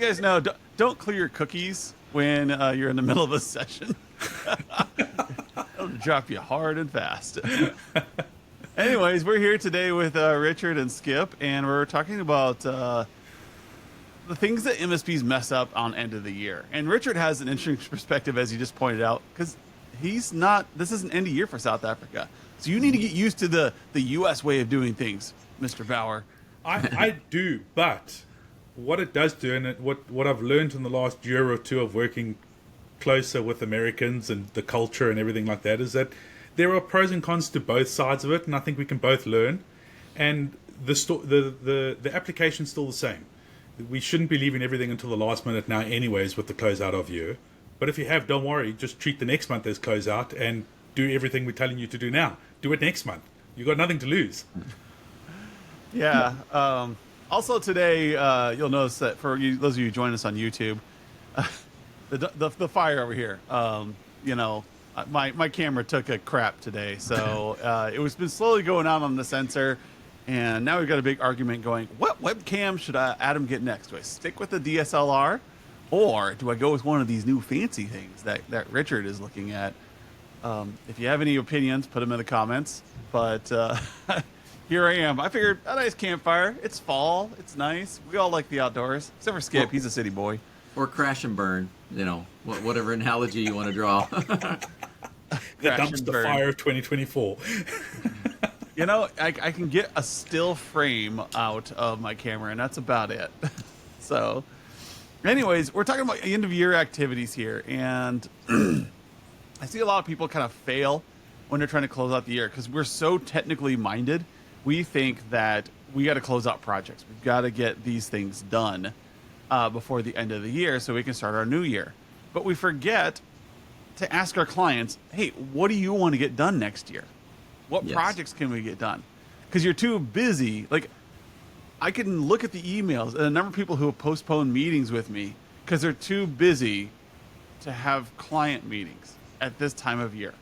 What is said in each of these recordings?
guys know, don't clear your cookies when you're in the middle of a session. It'll drop you hard and fast. Anyways, we're here today with Richard and Skip, and we're talking about the things that MSPs mess up on end of the year. And Richard has an interesting perspective, as you just pointed out, because this isn't end of year for South Africa. So you need to get used to the U.S. way of doing things, Mr. Bauer. I do, but what it does do, and what I've learned in the last year or two of working closer with Americans and the culture and everything like that, is that there are pros and cons to both sides of it, and I think we can both learn. And the application's still the same. We shouldn't be leaving everything until the last minute now anyways with the closeout of year. But if you have, don't worry, just treat the next month as closeout and do everything we're telling you to do now. Do it next month. You've got nothing to lose. Yeah. Also today, you'll notice that for those of you who join us on YouTube, the fire over here, my camera took a crap today. So it was been slowly going out on the sensor. And now we've got a big argument going, what webcam should Adam get next? Do I stick with the DSLR? Or do I go with one of these new fancy things that Richard is looking at? If you have any opinions, put them in the comments. But here I am. I figured a nice campfire. It's fall. It's nice. We all like the outdoors. Except for Skip. He's a city boy. Or crash and burn. Whatever analogy you want to draw. The dumpster fire of 2024. I can get a still frame out of my camera, and that's about it. So, anyways, we're talking about end of year activities here, and I see a lot of people kind of fail when they're trying to close out the year because we're so technically minded. We think that we got to close out projects. We've got to get these things done before the end of the year so we can start our new year. But we forget to ask our clients, hey, what do you want to get done next year? What projects can we get done? Because you're too busy. Like, I can look at the emails and a number of people who have postponed meetings with me because they're too busy to have client meetings at this time of year.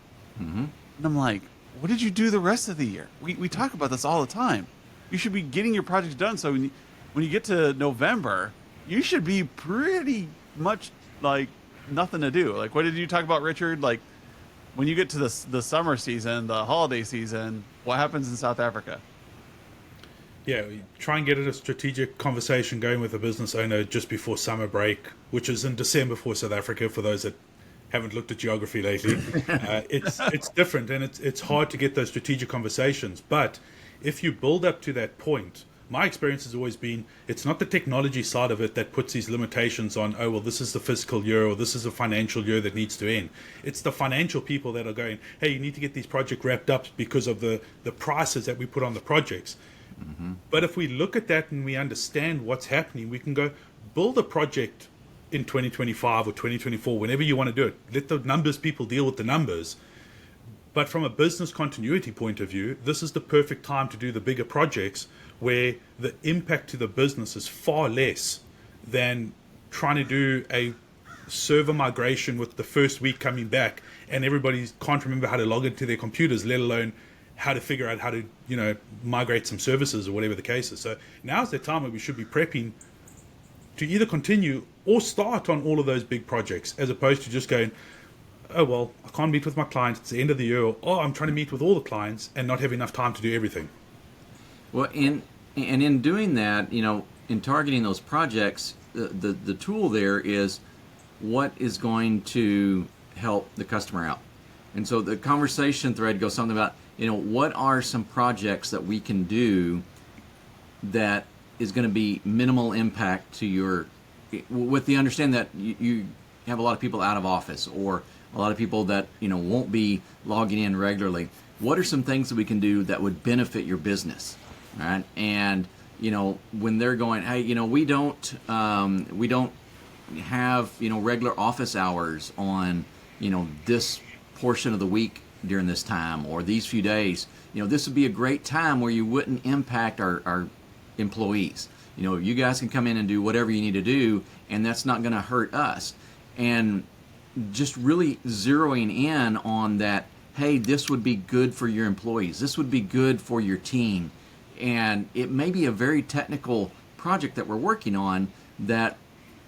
Mm-hmm. And I'm like, what did you do the rest of the year? We talk about this all the time. You should be getting your projects done. So when you get to November, you should be pretty much like nothing to do. Like, what did you talk about, Richard? Like, when you get to the summer season, the holiday season, what happens in South Africa? Yeah, try and get a strategic conversation going with a business owner just before summer break, which is in December for South Africa, for those that haven't looked at geography lately. It's different, and it's hard to get those strategic conversations. But if you build up to that point, my experience has always been it's not the technology side of it that puts these limitations on, oh, well, this is the fiscal year or this is a financial year that needs to end. It's the financial people that are going, hey, you need to get these projects wrapped up because of the prices that we put on the projects. Mm-hmm. But if we look at that and we understand what's happening, we can go build a project in 2025 or 2024, whenever you want to do it. Let the numbers people deal with the numbers. But from a business continuity point of view, this is the perfect time to do the bigger projects where the impact to the business is far less than trying to do a server migration with the first week coming back and everybody can't remember how to log into their computers, let alone how to figure out how to, migrate some services or whatever the case is. So now's the time where we should be prepping to either continue or start on all of those big projects, as opposed to just going, oh, well, I can't meet with my clients, it's the end of the year, or, oh, I'm trying to meet with all the clients and not have enough time to do everything. Well, and in doing that, in targeting those projects, the tool there is what is going to help the customer out. And so the conversation thread goes something about, what are some projects that we can do that is going to be minimal impact to your, with the understanding that you have a lot of people out of office or a lot of people that, won't be logging in regularly. What are some things that we can do that would benefit your business? Right? And, when they're going, hey, we don't have, regular office hours on, this portion of the week during this time or these few days, this would be a great time where you wouldn't impact our employees. You guys can come in and do whatever you need to do, and that's not going to hurt us. And just really zeroing in on that, hey, this would be good for your employees. This would be good for your team. And it may be a very technical project that we're working on that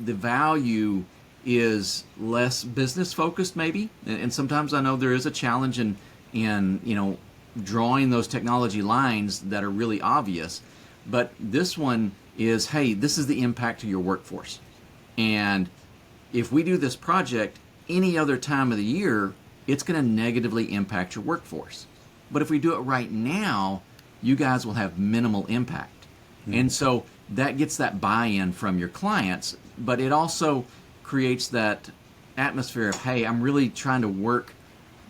the value is less business focused maybe, and sometimes I know there is a challenge in drawing those technology lines that are really obvious, but this one is, hey, this is the impact to your workforce, and if we do this project any other time of the year, it's going to negatively impact your workforce. But if we do it right now, you guys will have minimal impact. And so that gets that buy-in from your clients, but it also creates that atmosphere of, hey, I'm really trying to work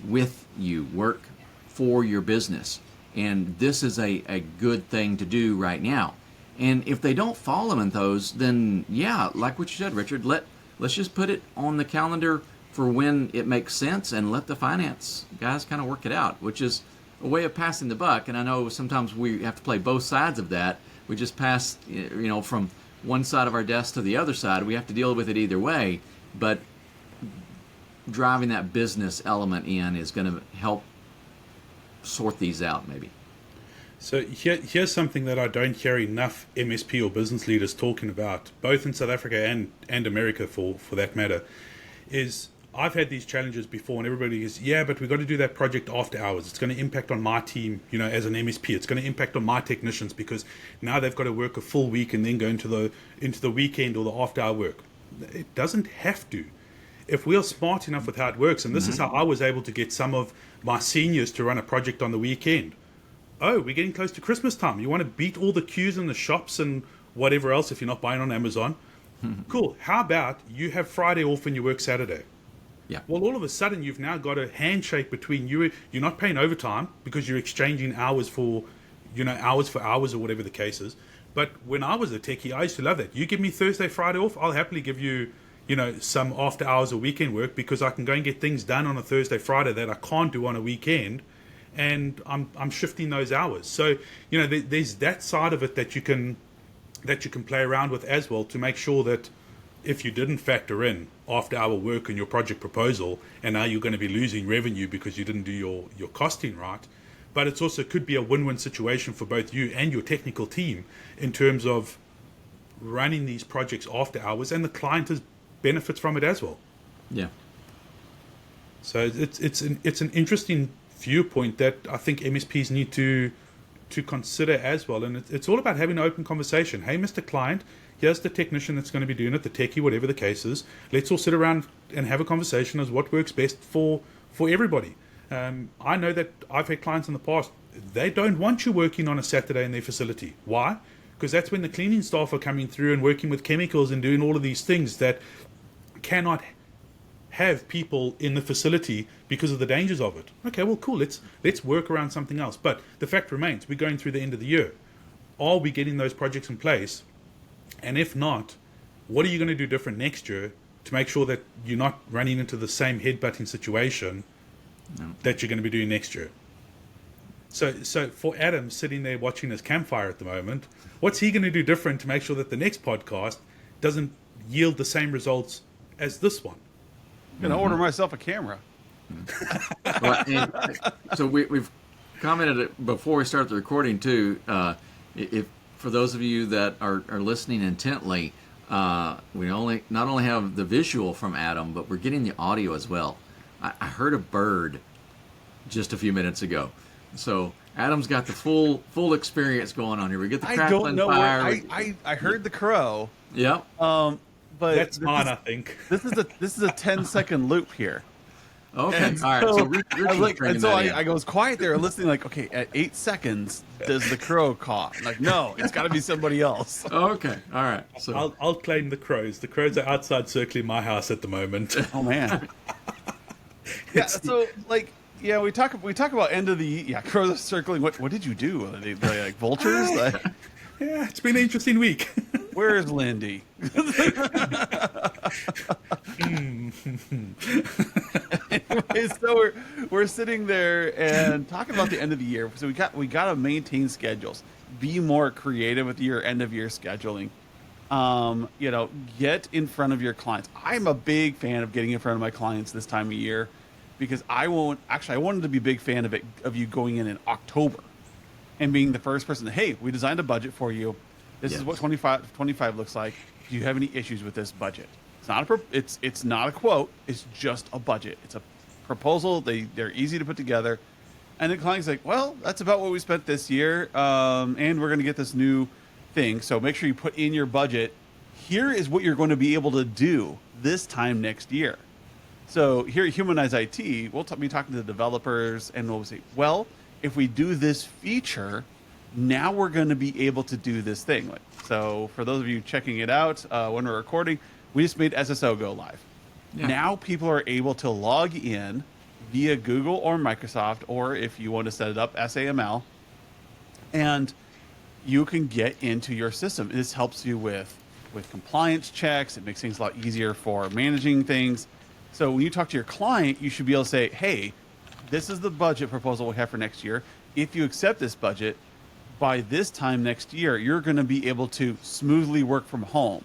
with you, work for your business. And this is a good thing to do right now. And if they don't follow in those, then yeah, like what you said, Richard, let's just put it on the calendar for when it makes sense and let the finance guys kind of work it out, which is a way of passing the buck. And I know sometimes we have to play both sides of that. We just pass, from one side of our desk to the other side. We have to deal with it either way. But driving that business element in is going to help sort these out, maybe. So here's something that I don't hear enough MSP or business leaders talking about, both in South Africa and America for that matter, is I've had these challenges before, and everybody is, yeah, but we've got to do that project after hours. It's going to impact on my team, as an MSP. It's going to impact on my technicians because now they've got to work a full week and then go into the weekend or the after-hour work. It doesn't have to. If we are smart enough with how it works, and this is how I was able to get some of my seniors to run a project on the weekend. Oh, we're getting close to Christmas time. You want to beat all the queues in the shops and whatever else if you're not buying on Amazon? Cool. How about you have Friday off and you work Saturday? Yeah. Well, all of a sudden, you've now got a handshake between you. You're not paying overtime because you're exchanging hours for hours or whatever the case is. But when I was a techie, I used to love that. You give me Thursday, Friday off, I'll happily give you, some after hours or weekend work because I can go and get things done on a Thursday, Friday that I can't do on a weekend. And I'm shifting those hours. So, there's that side of it that you can play around with as well to make sure that if you didn't factor in after hour work in your project proposal, and now you're going to be losing revenue because you didn't do your costing right, but it's also could be a win-win situation for both you and your technical team in terms of running these projects after hours, and the client benefits from it as well. Yeah. So it's an interesting viewpoint that I think MSPs need to consider as well, and it's all about having an open conversation. Hey, Mr. Client, here's the technician that's going to be doing it, the techie, whatever the case is. Let's all sit around and have a conversation as what works best for everybody. I know that I've had clients in the past, they don't want you working on a Saturday in their facility. Why? Because that's when the cleaning staff are coming through and working with chemicals and doing all of these things that cannot have people in the facility because of the dangers of it. Okay, well, cool. Let's work around something else. But the fact remains, we're going through the end of the year. Are we getting those projects in place? And if not, what are you going to do different next year to make sure that you're not running into the same headbutting situation that you're going to be doing next year? So for Adam sitting there watching his campfire at the moment, what's he going to do different to make sure that the next podcast doesn't yield the same results as this one? I'm going to order myself a camera. Well, so we've commented it before we start the recording too. If for those of you that are listening intently, we not only have the visual from Adam, but we're getting the audio as well. I heard a bird just a few minutes ago, so Adam's got the full experience going on here. We get the crackling fire. I heard the crow. Yep. But that's mine, I think. This is a 10-second loop here. Okay. And all right. So I was quiet there listening, like, okay, at 8 seconds, does the crow caw? Like, no, it's got to be somebody else. Okay. All right. So I'll claim the crows. The crows are outside circling my house at the moment. Oh man. Yeah. So we talk about end of the crows are circling. What did you do? Are they like vultures? Yeah, it's been an interesting week. Where's Lindy? Anyway, so we're sitting there and talking about the end of the year. So we got to maintain schedules, be more creative with your end of year scheduling. Get in front of your clients. I'm a big fan of getting in front of my clients this time of year because I wanted to be a big fan of you going in October and being the first person. Hey, we designed a budget for you. This is what 25 looks like. do you have any issues with this budget? It's not it's not a quote. It's just a budget. It's a proposal. They're easy to put together. And the client's like, well, that's about what we spent this year, and we're going to get this new thing. So make sure you put in your budget. Here is what you're going to be able to do this time next year. So here at Humanize IT, we'll be talking to the developers, and we'll say, well, if we do this feature, now we're going to be able to do this thing. So for those of you checking it out, when we're recording, we just made SSO go live. Yeah. Now people are able to log in via Google or Microsoft, or if you want to set it up, SAML, and you can get into your system. This helps you with compliance checks. It makes things a lot easier for managing things. So when you talk to your client, you should be able to say, hey, this is the budget proposal we have for next year. If you accept this budget, by this time next year, you're going to be able to smoothly work from home.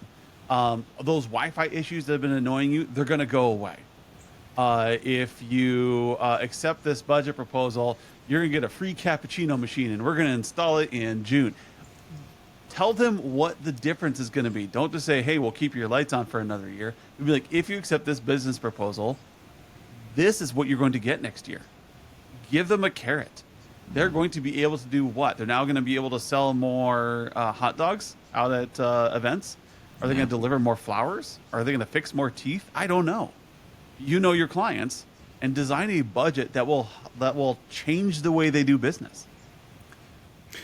Those Wi-Fi issues that have been annoying you, they're going to go away. If you accept this budget proposal, you're going to get a free cappuccino machine, and we're going to install it in June. Tell them what the difference is going to be. Don't just say, hey, we'll keep your lights on for another year. You'll be like, if you accept this business proposal, this is what you're going to get next year. Give them a carrot. They're going to be able to do what? They're now going to be able to sell more hot dogs out at events. Are they going to deliver more flowers? Are they going to fix more teeth? I don't know. You know your clients, and design a budget that will change the way they do business.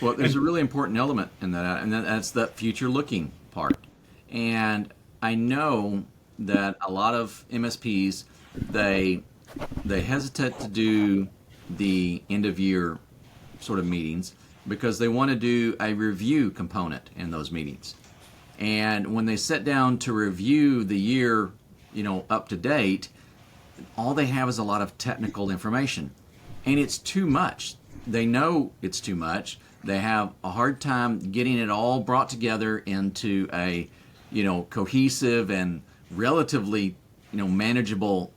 Well, there's a really important element in that, and that's the future-looking part. And I know that a lot of MSPs, they hesitate to do the end-of-year sort of meetings because they want to do a review component in those meetings. And when they sit down to review the year, up to date, all they have is a lot of technical information, and it's too much. They know it's too much. They have a hard time getting it all brought together into a, cohesive and relatively, manageable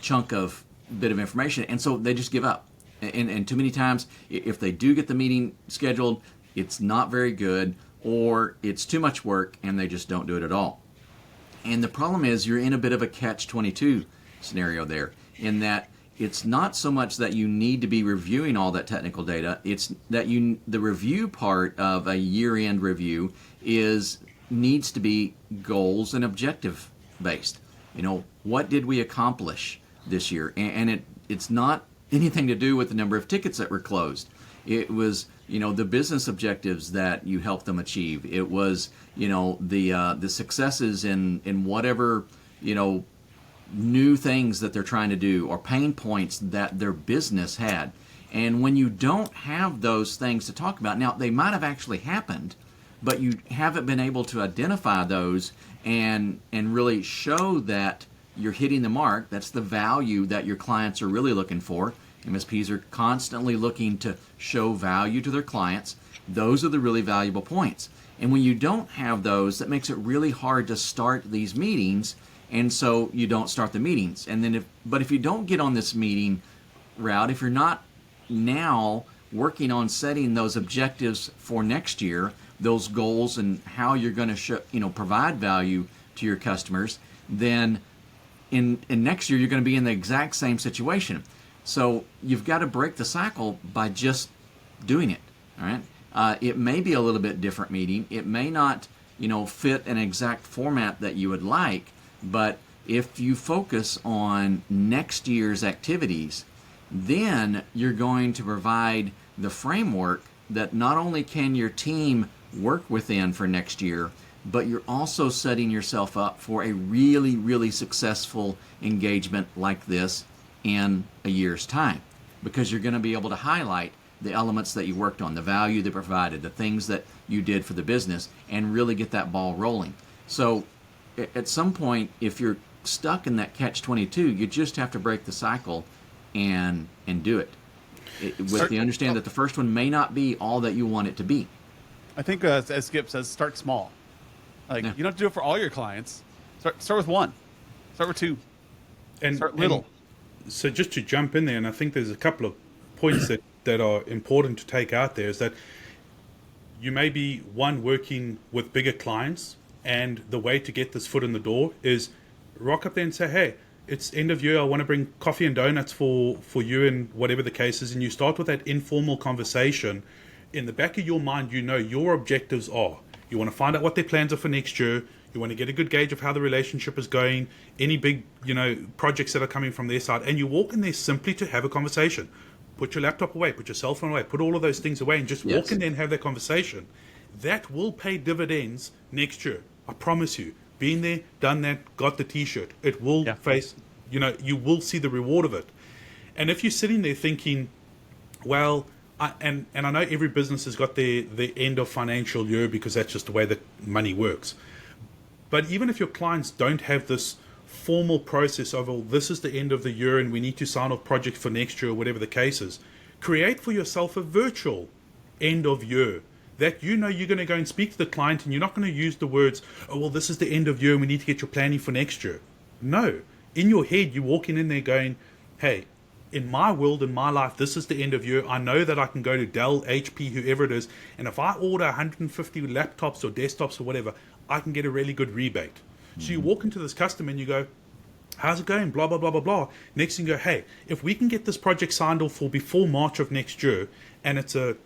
chunk of bit of information, and so they just give up. And too many times, if they do get the meeting scheduled, it's not very good, or it's too much work, and they just don't do it at all. And the problem is you're in a bit of a catch-22 scenario there, in that it's not so much that you need to be reviewing all that technical data, it's that the review part of a year-end review needs to be goals and objective based. What did we accomplish this year? And it's not anything to do with the number of tickets that were closed. It was, the business objectives that you helped them achieve. It was, the successes in whatever, new things that they're trying to do, or pain points that their business had. And when you don't have those things to talk about, now they might have actually happened, but you haven't been able to identify those and really show that you're hitting the mark. That's the value that your clients are really looking for. MSPs are constantly looking to show value to their clients. Those are the really valuable points. And when you don't have those, that makes it really hard to start these meetings, and so you don't start the meetings. And then if you don't get on this meeting route, if you're not now working on setting those objectives for next year, those goals and how you're going to provide value to your customers, then in next year you're going to be in the exact same situation. So you've got to break the cycle by just doing it. All right. It may be a little bit different meeting. It may not, fit an exact format that you would like. But if you focus on next year's activities, then you're going to provide the framework that not only can your team work within for next year, but you're also setting yourself up for a really, really successful engagement like this in a year's time, because you're going to be able to highlight the elements that you worked on, the value they provided, the things that you did for the business, and really get that ball rolling. So at some point, if you're stuck in that catch-22, you just have to break the cycle and do it. With the understanding that the first one may not be all that you want it to be. I think, as Skip says, start small. You don't have to do it for all your clients. Start with one. Start with two. And start little. And so just to jump in there, and I think there's a couple of points that are important to take out there, is that you may be, one, working with bigger clients, And the way to get this foot in the door is rock up there and say, hey, it's end of year. I want to bring coffee and donuts for you and whatever the case is. And you start with that informal conversation. In the back of your mind, you know your objectives are. You want to find out what their plans are for next year. You want to get a good gauge of how the relationship is going, any big, projects that are coming from their side. And you walk in there simply to have a conversation. Put your laptop away, put your cell phone away, put all of those things away and just walk in there and have that conversation. That will pay dividends next year. I promise you. Been there, done that, got the t-shirt. It will face, you will see the reward of it. And if you're sitting there thinking, well, and I know every business has got the end of financial year because that's just the way that money works. But even if your clients don't have this formal process of, well, this is the end of the year and we need to sign off projects for next year or whatever the case is, create for yourself a virtual end of year that you're going to go and speak to the client and you're not going to use the words, oh, well, this is the end of year and we need to get your planning for next year. No. In your head, you're walking in there going, hey, in my world, in my life, this is the end of year. I know that I can go to Dell, HP, whoever it is, and if I order 150 laptops or desktops or whatever, I can get a really good rebate. Mm-hmm. So you walk into this customer and you go, how's it going? Blah, blah, blah, blah, blah. Next thing you go, hey, if we can get this project signed off for before March of next year, and it's a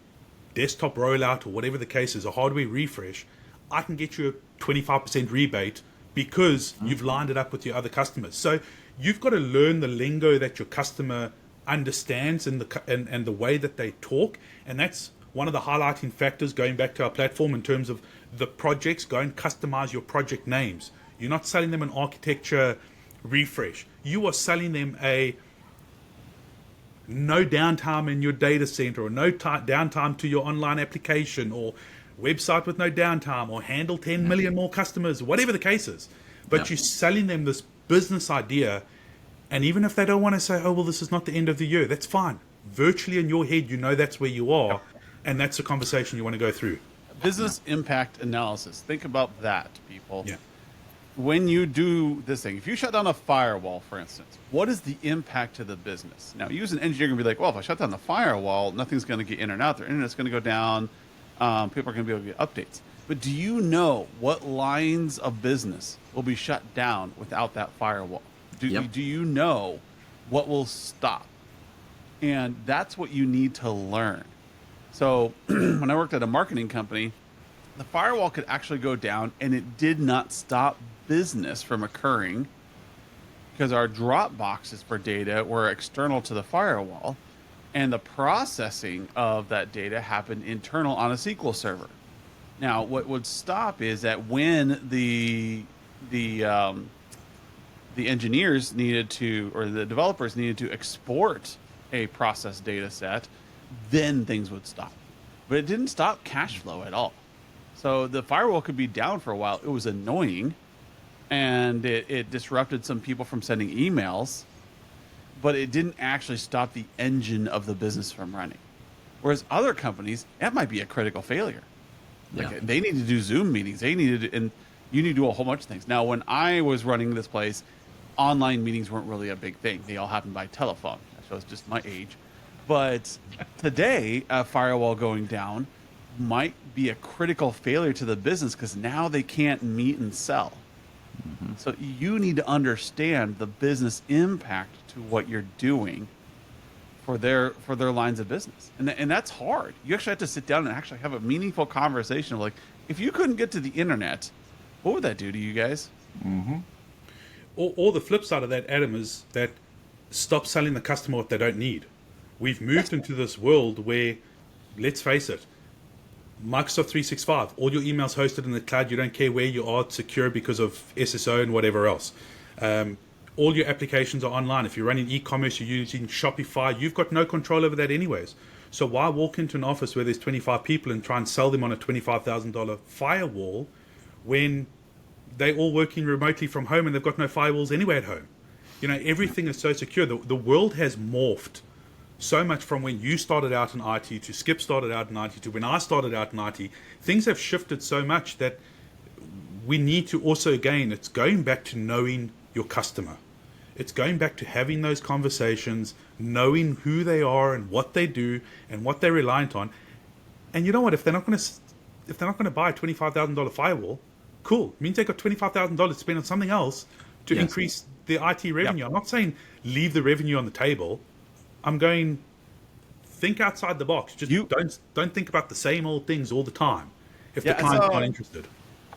desktop rollout or whatever the case is, a hardware refresh, I can get you a 25% rebate because you've lined it up with your other customers. So you've got to learn the lingo that your customer understands and the way that they talk. And that's one of the highlighting factors going back to our platform in terms of the projects. Go and customize your project names. You're not selling them an architecture refresh. You are selling them a no downtime in your data center, or no downtime to your online application, or website with no downtime, or handle 10 million more customers, whatever the case is. But you're selling them this business idea, and even if they don't want to say, oh, well, this is not the end of the year, that's fine. Virtually in your head, that's where you are, and that's the conversation you want to go through. Business impact analysis. Think about that, people. Yeah. When you do this thing, if you shut down a firewall, for instance, what is the impact to the business? Now, you as an engineer are going to be like, well, if I shut down the firewall, nothing's going to get in and out. Their internet's going to go down. People are going to be able to get updates. But do you know what lines of business will be shut down without that firewall? Do you know what will stop? And that's what you need to learn. So when I worked at a marketing company, the firewall could actually go down, and it did not stop business from occurring because our drop boxes for data were external to the firewall, and the processing of that data happened internal on a SQL server. Now, what would stop is that when the engineers needed to, or the developers needed to export a process data set, then things would stop. But it didn't stop cash flow at all. So the firewall could be down for a while. It was annoying, and it disrupted some people from sending emails, but it didn't actually stop the engine of the business from running. Whereas other companies, that might be a critical failure. Like they need to do Zoom meetings. They needed to, and you need to do a whole bunch of things. Now, when I was running this place, online meetings weren't really a big thing. They all happened by telephone. That shows just my age. But today, a firewall going down might be a critical failure to the business because now they can't meet and sell. Mm-hmm. So you need to understand the business impact to what you're doing for their lines of business. And that's hard. You actually have to sit down and actually have a meaningful conversation of like, if you couldn't get to the internet, what would that do to you guys? Mm-hmm. Or the flip side of that, Adam, is that stop selling the customer what they don't need. We've moved into this world where, let's face it, Microsoft 365, all your emails hosted in the cloud, you don't care where you are, it's secure because of SSO and whatever else. All your applications are online. If you're running e-commerce, you're using Shopify, you've got no control over that anyways. So why walk into an office where there's 25 people and try and sell them on a $25,000 firewall when they're all working remotely from home and they've got no firewalls anywhere at home? Everything is so secure. The world has morphed so much from when you started out in IT to Skip started out in IT to when I started out in IT. Things have shifted so much that we need to also, again, it's going back to knowing your customer. It's going back to having those conversations, knowing who they are and what they do and what they're reliant on. And you know what? If they're not going to buy a $25,000 firewall, cool. It means they got $25,000 to spend on something else to Yes. increase the IT revenue. Yep. I'm not saying leave the revenue on the table. I'm going, think outside the box. Just don't think about the same old things all the time if the Yeah, I client's saw- not interested.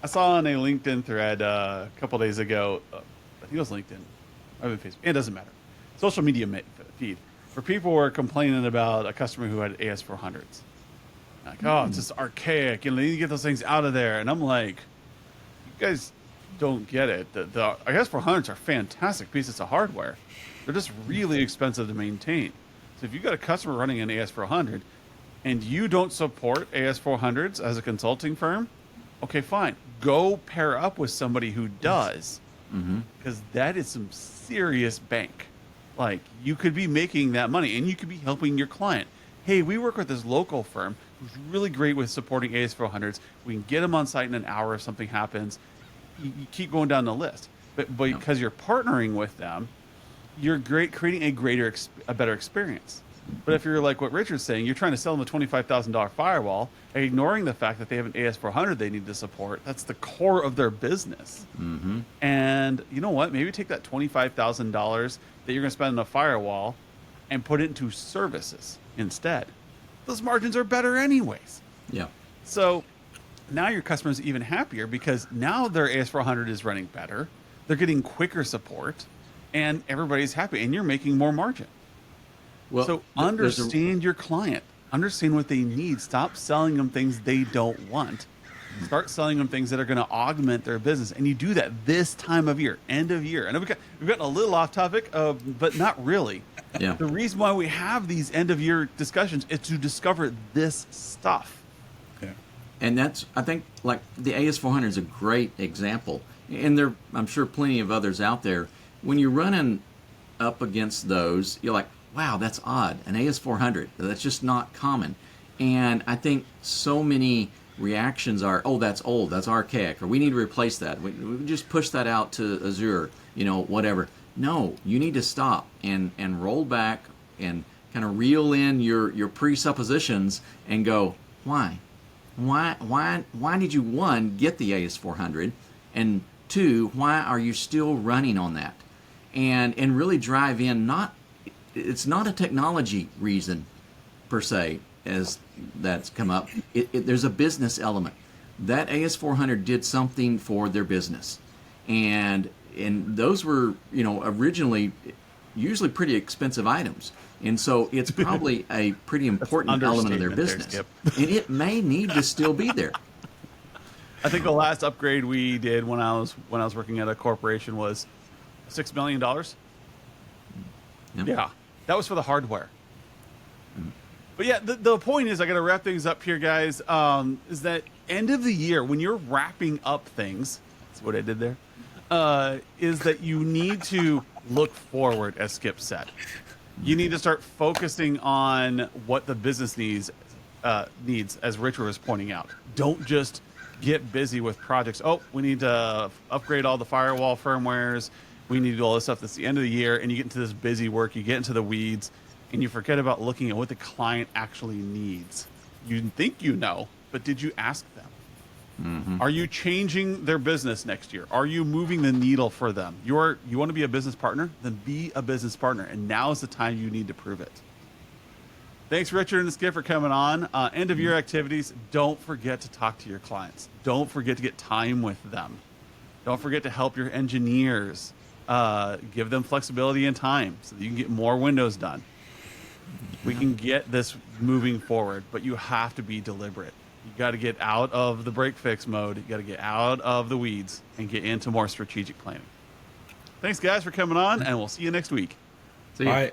I saw on a LinkedIn thread a couple days ago, I think it was LinkedIn, I mean Facebook, it doesn't matter, social media feed, where people were complaining about a customer who had AS400s. Like, oh, it's just archaic, and they need to get those things out of there. And I'm like, you guys don't get it. The AS400s are fantastic pieces of hardware. They're just really expensive to maintain. So if you've got a customer running an AS400 and you don't support AS400s as a consulting firm, okay, fine. Go pair up with somebody who does, because that is some serious bank. Like, you could be making that money, and you could be helping your client. Hey, we work with this local firm who's really great with supporting AS400s. We can get them on site in an hour if something happens. You keep going down the list. But because you're partnering with them, you're creating a better experience. But if you're like what Richard's saying, you're trying to sell them a $25,000 firewall, ignoring the fact that they have an AS400 they need to support. That's the core of their business. And you know what? Maybe take that $25,000 that you're going to spend on a firewall and put it into services instead. Those margins are better anyways. Yeah. So now your customer's even happier because now their AS400 is running better. They're getting quicker support, and everybody's happy, and you're making more margin. Well, So understand your client. Understand what they need. Stop selling them things they don't want. Start selling them things that are going to augment their business. And you do that this time of year, end of year. I know we've gotten a little off topic, but not really. Yeah. The reason why we have these end of year discussions is to discover this stuff. Yeah. And that's, I think, like the AS400 is a great example. And there, I'm sure plenty of others out there. When you're running up against those, you're like, wow, that's odd. An AS400, that's just not common. And I think so many reactions are, oh, that's old, that's archaic, or we need to replace that. We just push that out to Azure, whatever. No, you need to stop and roll back and kind of reel in your presuppositions and go, why? Why did you, one, get the AS400, and two, why are you still running on that? And really drive in, it's not a technology reason per se, as that's come up. There's a business element. That AS400 did something for their business, and those were originally usually pretty expensive items, and so it's probably a pretty important element of their business, and it may need to still be there. I think the last upgrade we did when I was working at a corporation was $6 million. Yeah, that was for the hardware. But yeah, the point is, I got to wrap things up here, guys. Is that end of the year when you're wrapping up things? That's what I did there. Is that you need to look forward, as Skip said. You need to start focusing on what the business needs, as Richard was pointing out. Don't just get busy with projects. Oh, we need to upgrade all the firewall firmwares. We need to do all this stuff. That's the end of the year, and you get into this busy work. You get into the weeds, and you forget about looking at what the client actually needs. You think you know, but did you ask them? Are you changing their business next year? Are you moving the needle for them? You want to be a business partner? Then be a business partner, and now is the time you need to prove it. Thanks, Richard and Skip, for coming on. End of year activities. Don't forget to talk to your clients. Don't forget to get time with them. Don't forget to help your engineers. Give them flexibility and time so that you can get more windows done. We can get this moving forward, but you have to be deliberate. You got to get out of the break fix mode. You got to get out of the weeds and get into more strategic planning. Thanks, guys, for coming on, and we'll see you next week. See you. Bye.